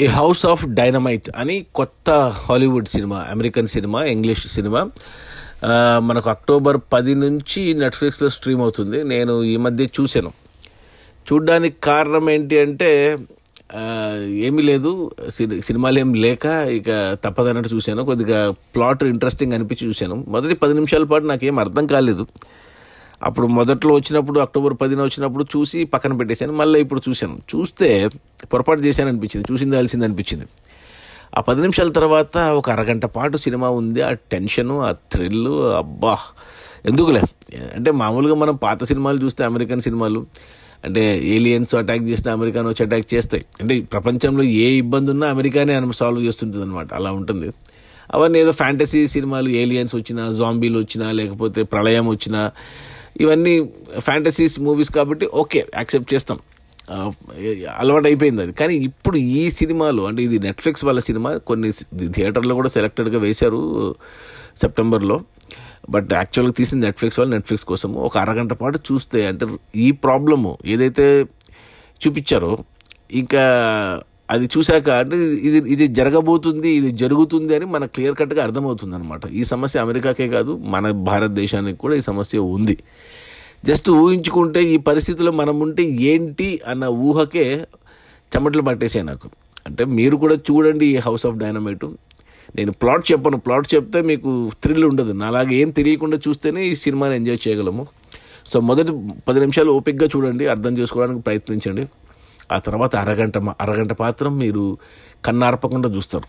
A house of dynamite అని కొత్త Hollywood cinema, American cinema, English cinema. మనకు October 10 నుంచి నెట్ఫ్లిక్స్లో స్ట్రీమ్ అవుతుంది. నేను ఈ మధ్య చూశాను. చూడ్డానికి కారణం ఏంటి అంటే ఏమీ లేదు, సినిమాలు ఏం లేక ఇక తప్పదన్నట్టు చూశాను. కొద్దిగా ప్లాట్ ఇంట్రెస్టింగ్ అనిపించి చూశాను. మొదటి 10 నిమిషాల పాటు నాకేం అర్థం కాలేదు. అప్పుడు మొదట్లో వచ్చినప్పుడు అక్టోబర్ 10 వచ్చినప్పుడు చూసి పక్కన పెట్టేశాను. మళ్ళీ ఇప్పుడు చూస్తే పొరపాటు చేశాను అనిపించింది, చూసిందాల్సింది అనిపించింది. ఆ 10 నిమిషాల తర్వాత ఒక అరగంట పాటు సినిమా ఉంది. ఆ టెన్షను, ఆ థ్రిల్లు, అబ్బా ఎందుకులే. అంటే మామూలుగా మనం పాత సినిమాలు చూస్తే, అమెరికన్ సినిమాలు అంటే ఏలియన్స్ అటాక్ చేసిన అమెరికాను వచ్చి అటాక్ చేస్తాయి. అంటే ప్రపంచంలో ఏ ఇబ్బంది ఉన్నా అమెరికానే సాల్వ్ చేస్తుంటుంది అనమాట. అలా ఉంటుంది. అవన్నీ ఏదో ఫ్యాంటసీ సినిమాలు, ఏలియన్స్ వచ్చినా, జాంబీలు వచ్చినా, లేకపోతే ప్రళయం వచ్చినా, ఇవన్నీ ఫ్యాంటసీస్ మూవీస్ కాబట్టి ఓకే, యాక్సెప్ట్ చేస్తాం, అలవాటు అయిపోయింది అది. కానీ ఇప్పుడు ఈ సినిమాలు, అంటే ఇది నెట్ఫ్లిక్స్ వాళ్ళ సినిమా, కొన్ని థియేటర్లో కూడా సెలెక్టెడ్గా వేశారు సెప్టెంబర్లో. బట్ యాక్చువల్గా తీసింది నెట్ఫ్లిక్స్ వాళ్ళు, నెట్ఫ్లిక్స్ కోసము. ఒక అరగంట పాటు చూస్తే అంటే ఈ ప్రాబ్లము ఏదైతే చూపించారో ఇంకా అది చూశాక అంటే ఇది జరగబోతుంది, ఇది జరుగుతుంది అని మనకు క్లియర్ కట్గా అర్థమవుతుంది అనమాట. ఈ సమస్య అమెరికాకే కాదు, మన భారతదేశానికి కూడా ఈ సమస్య ఉంది. జస్ట్ ఊహించుకుంటే ఈ పరిస్థితిలో మనం ఉంటే ఏంటి అన్న ఊహకే చెమటలు పట్టేసాయి నాకు. అంటే మీరు కూడా చూడండి ఈ హౌస్ ఆఫ్ డైనమైట్. నేను ప్లాట్ చెప్పను, ప్లాట్ చెప్తే మీకు థ్రిల్ ఉండదు. నాలాగే ఏం తెలియకుండా చూస్తేనే ఈ సినిమాని ఎంజాయ్ చేయగలము. సో మొదటి 10 నిమిషాలు ఓపికగా చూడండి, అర్థం చేసుకోవడానికి ప్రయత్నించండి. ఆ తర్వాత అరగంట మాత్రం మీరు కన్నార్పకుండా చూస్తారు.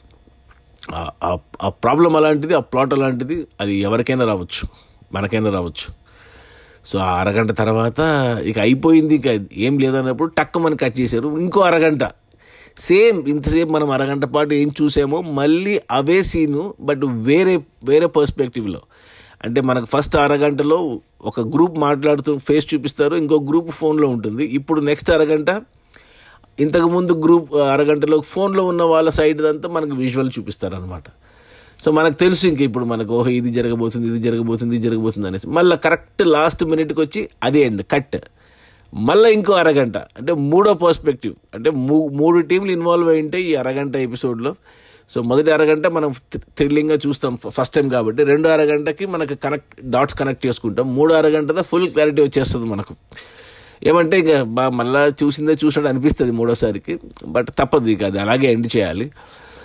ఆ ప్రాబ్లం అలాంటిది, ఆ ప్లాట్ అలాంటిది. అది ఎవరికైనా రావచ్చు, మనకైనా రావచ్చు. సో ఆ అరగంట తర్వాత ఇక అయిపోయింది, ఇక ఏం లేదన్నప్పుడు టక్కుమని కట్ చేశారు. ఇంకో అరగంట సేమ్, ఇంతసేపు మనం అరగంట పాటు ఏం చూసామో మళ్ళీ అవే సీను, బట్ వేరే పర్స్పెక్టివ్లో. అంటే మనకు ఫస్ట్ అరగంటలో ఒక గ్రూప్ మాట్లాడుతూ ఫేస్ చూపిస్తారు, ఇంకో గ్రూప్ ఫోన్లో ఉంటుంది. ఇప్పుడు నెక్స్ట్ అరగంట ఇంతకుముందు గ్రూప్ అరగంటలో ఫోన్లో ఉన్న వాళ్ళ సైడ్ అంతా మనకు విజువల్ చూపిస్తారనమాట. సో మనకు తెలుసు ఇంక ఇప్పుడు మనకు ఓహో ఇది జరగబోతుంది అనేసి. మళ్ళీ కరెక్ట్ లాస్ట్ మినిట్కి వచ్చి అదే ఎండ్ కట్. మళ్ళీ ఇంకో అరగంట, అంటే మూడో పర్స్పెక్టివ్. అంటే 3 టీంలు ఇన్వాల్వ్ అయి ఉంటాయి ఈ అరగంట ఎపిసోడ్లో. సో మొదటి అరగంట మనం థ్రిల్లింగ్గా చూస్తాం ఫస్ట్ టైం కాబట్టి. 2 అరగంటకి మనకు డాట్స్ కనెక్ట్ చేసుకుంటాం. 3 అరగంటతో ఫుల్ క్లారిటీ వచ్చేస్తుంది మనకు. ఏమంటే ఇక మళ్ళీ చూసినట్టు అనిపిస్తుంది మూడోసారికి. బట్ తప్పదు, ఇక అది అలాగే ఎండ్ చేయాలి.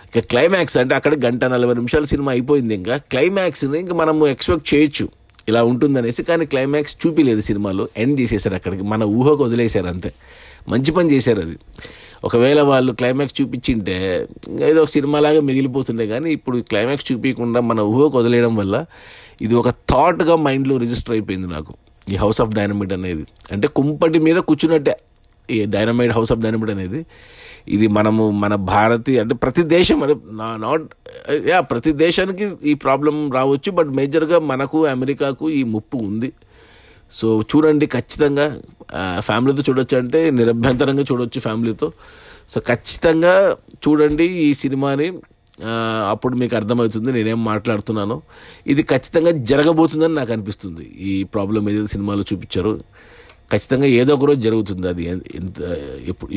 ఇక క్లైమాక్స్ అంటే అక్కడ 1:40 సినిమా అయిపోయింది. ఇంకా క్లైమాక్స్ని ఇంకా మనము ఎక్స్పెక్ట్ చేయొచ్చు ఇలా ఉంటుందనేసి. కానీ క్లైమాక్స్ చూపిలేదు సినిమాలో, ఎండ్ చేసేసారు అక్కడికి. మన ఊహకు వదిలేశారు అంతే. మంచి పని చేశారు అది. ఒకవేళ వాళ్ళు క్లైమాక్స్ చూపించింటే ఏదో ఒక సినిమాలాగా మిగిలిపోతుండే. కానీ ఇప్పుడు క్లైమాక్స్ చూపించకుండా మన ఊహకు వదిలేయడం వల్ల ఇది ఒక థాట్గా మైండ్లో రిజిస్టర్ అయిపోయింది నాకు, ఈ హౌస్ ఆఫ్ డైనమైట్ అనేది. అంటే కుంపటి మీద కూర్చున్నట్టే ఈ డైనమైట్, హౌస్ ఆఫ్ డైనమైట్ అనేది. ఇది మనము మన భారతీయ అంటే ప్రతి దేశం అంటే ప్రతి దేశానికి ఈ ప్రాబ్లం రావచ్చు. బట్ మేజర్గా మనకు, అమెరికాకు ఈ ముప్పు ఉంది. సో చూడండి ఖచ్చితంగా. ఫ్యామిలీతో చూడొచ్చు అంటే నిరభ్యంతరంగా చూడొచ్చు ఫ్యామిలీతో. సో ఖచ్చితంగా చూడండి ఈ సినిమాని, అప్పుడు మీకు అర్థమవుతుంది నేనేం మాట్లాడుతున్నానో. ఇది ఖచ్చితంగా జరగబోతుందని నాకు అనిపిస్తుంది. ఈ ప్రాబ్లం ఏదైతే సినిమాలో చూపించారో ఖచ్చితంగా ఏదో ఒక రోజు జరుగుతుంది. అది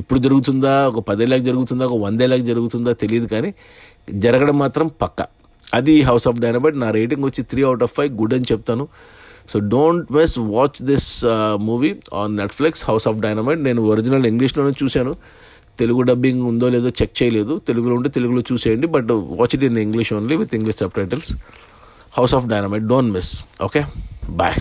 ఇప్పుడు జరుగుతుందా, ఒక 10 ఏళ్ళకి జరుగుతుందా, ఒక 100 ఏళ్ళకి జరుగుతుందా తెలియదు, కానీ జరగడం మాత్రం పక్కా. అది హౌస్ ఆఫ్ డైనమైట్. నా రేటింగ్ వచ్చి 3 out of 5 గుడ్ అని చెప్తాను. So don't miss, watch this movie on Netflix, house of dynamite. నేను ఒరిజినల్ ఇంగ్లీష్లోనే చూశాను, తెలుగు డబ్బింగ్ ఉందో లేదో చెక్ చేయలేదు. తెలుగులో ఉంటే తెలుగులో చూసేయండి, but watch it in English only with English subtitles. House of Dynamite, don't miss. Okay, bye.